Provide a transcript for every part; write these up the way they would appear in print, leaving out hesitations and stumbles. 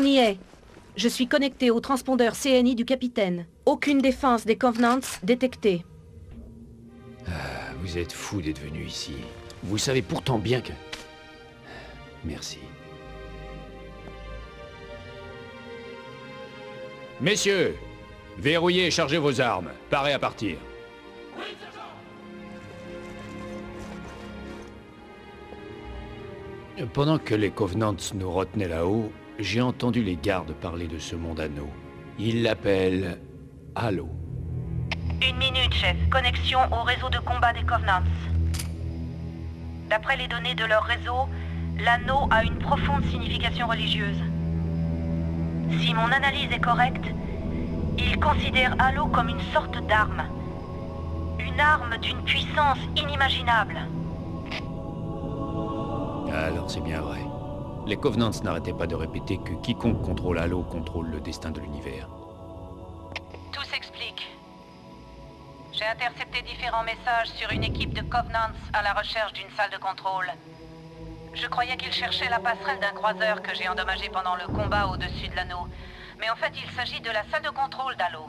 On y est. Je suis connecté au transpondeur CNI du capitaine. Aucune défense des Covenants détectée. Vous êtes fou d'être venu ici. Vous savez pourtant bien que... Merci. Messieurs, verrouillez et chargez vos armes. Parez à partir. Pendant que les Covenants nous retenaient là-haut, j'ai entendu les gardes parler de ce monde anneau. Ils l'appellent Halo. 1 minute, chef. Connexion au réseau de combat des Covenants. D'après les données de leur réseau, l'anneau a une profonde signification religieuse. Si mon analyse est correcte, ils considèrent Halo comme une sorte d'arme. Une arme d'une puissance inimaginable. Alors c'est bien vrai. Les Covenants n'arrêtaient pas de répéter que quiconque contrôle Halo contrôle le destin de l'univers. Tout s'explique. J'ai intercepté différents messages sur une équipe de Covenants à la recherche d'une salle de contrôle. Je croyais qu'ils cherchaient la passerelle d'un croiseur que j'ai endommagé pendant le combat au-dessus de l'anneau. Mais en fait, il s'agit de la salle de contrôle d'Halo.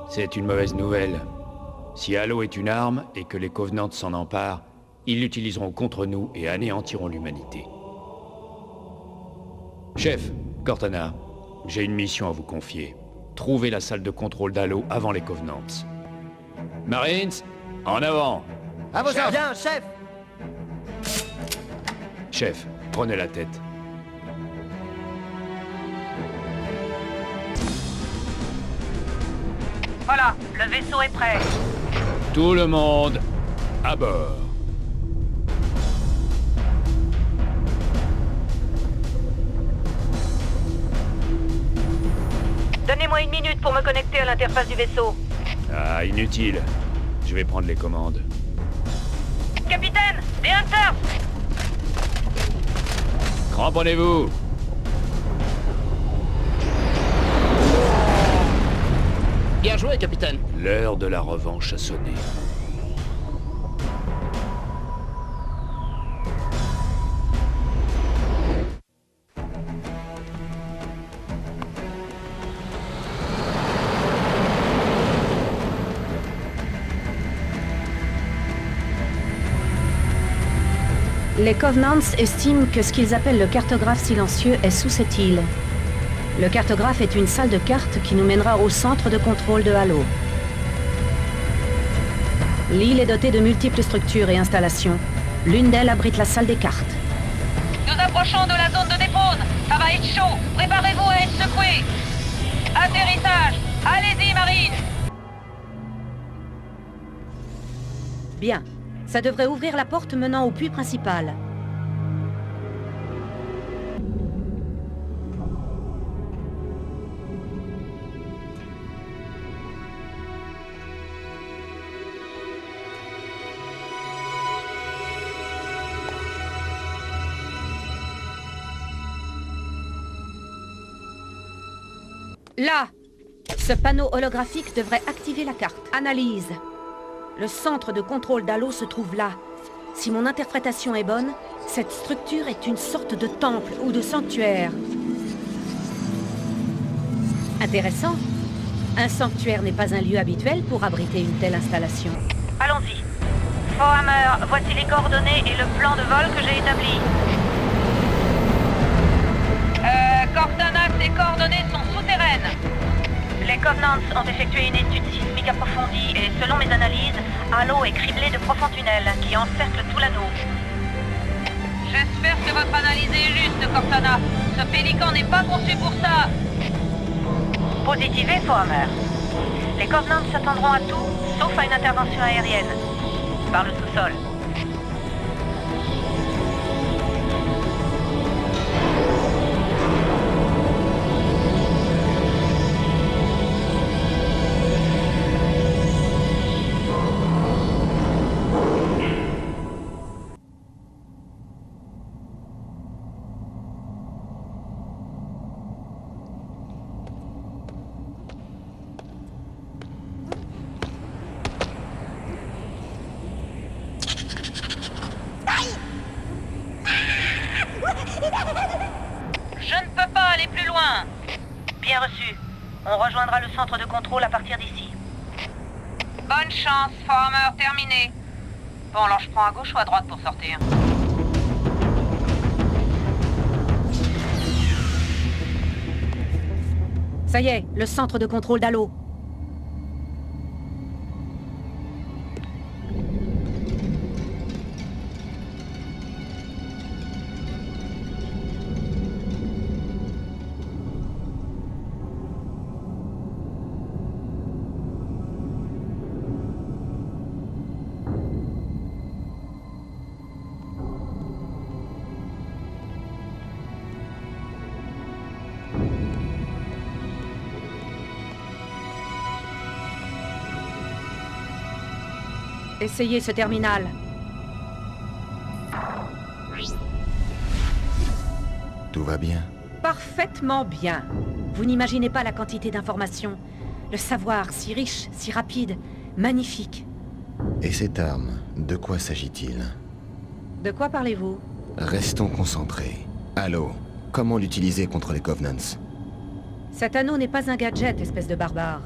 C'est une mauvaise nouvelle. Si Halo est une arme et que les Covenants s'en emparent, ils l'utiliseront contre nous et anéantiront l'humanité. Chef, Cortana, j'ai une mission à vous confier. Trouvez la salle de contrôle d'Halo avant les Covenants. Marines, en avant! À vos ordres! Bien, chef! Chef, prenez la tête. Voilà, le vaisseau est prêt. Tout le monde, à bord. Donnez-moi 1 minute pour me connecter à l'interface du vaisseau. Ah, inutile. Je vais prendre les commandes. Capitaine, des Hunters! Cramponnez-vous! Bien joué, capitaine. L'heure de la revanche a sonné. Les Covenants estiment que ce qu'ils appellent le cartographe silencieux est sous cette île. Le cartographe est une salle de cartes qui nous mènera au centre de contrôle de Halo. L'île est dotée de multiples structures et installations. L'une d'elles abrite la salle des cartes. Nous approchons de la zone de dépose. Ça va être chaud. Préparez-vous à être secoués. Atterrissage. Allez-y, Marine. Bien. Ça devrait ouvrir la porte menant au puits principal. Là! Ce panneau holographique devrait activer la carte. Analyse. Le centre de contrôle d'Halo se trouve là. Si mon interprétation est bonne, cette structure est une sorte de temple ou de sanctuaire. Intéressant. Un sanctuaire n'est pas un lieu habituel pour abriter une telle installation. Allons-y. Fohammer, voici les coordonnées et le plan de vol que j'ai établi. Cortana, ces coordonnées sont souterraines. Les Covenants ont effectué une étude sismique approfondie et selon mes analyses, Halo est criblé de profonds tunnels qui encerclent tout l'anneau. J'espère que votre analyse est juste, Cortana. Ce pélican n'est pas conçu pour ça. Positivé, Fohammer. Les Covenants s'attendront à tout, sauf à une intervention aérienne. Par le sous-sol. Bien reçu. On rejoindra le centre de contrôle à partir d'ici. Bonne chance, Farmer, terminé. Bon, alors je prends à gauche ou à droite pour sortir? Ça y est, le centre de contrôle d'Halo. Essayez ce terminal. Tout va bien? Parfaitement bien. Vous n'imaginez pas la quantité d'informations. Le savoir, si riche, si rapide, magnifique. Et cette arme, de quoi s'agit-il? De quoi parlez-vous? Restons concentrés. Halo, comment l'utiliser contre les Covenants? Cet anneau n'est pas un gadget, espèce de barbare.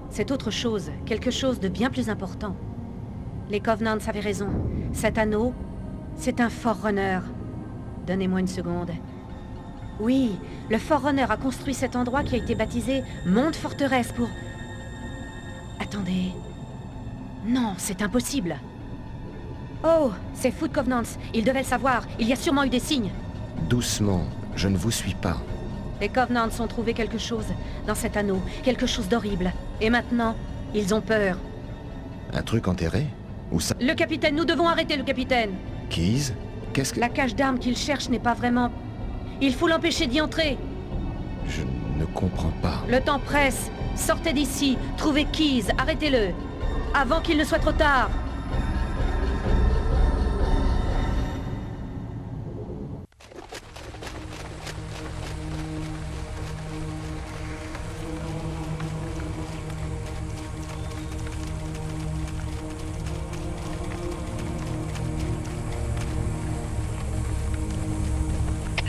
C'est autre chose, quelque chose de bien plus important. Les Covenants avaient raison. Cet anneau, c'est un Forerunner. Donnez-moi une seconde. Oui, le Forerunner a construit cet endroit qui a été baptisé Monde Forteresse pour... Attendez... Non, c'est impossible. Oh, c'est Foot Covenants. Ils devaient le savoir. Il y a sûrement eu des signes. Doucement, je ne vous suis pas. Les Covenants ont trouvé quelque chose dans cet anneau. Quelque chose d'horrible. Et maintenant, ils ont peur. Un truc enterré? Où ça? Le capitaine, nous devons arrêter le capitaine. Keys? Qu'est-ce que... La cache d'armes qu'il cherche n'est pas vraiment... Il faut l'empêcher d'y entrer. Je ne comprends pas. Le temps presse. Sortez d'ici. Trouvez Keys. Arrêtez-le. Avant qu'il ne soit trop tard.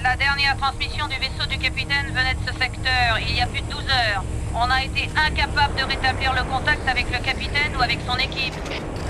La dernière transmission du vaisseau du capitaine venait de ce secteur, il y a plus de 12 heures. On a été incapable de rétablir le contact avec le capitaine ou avec son équipe.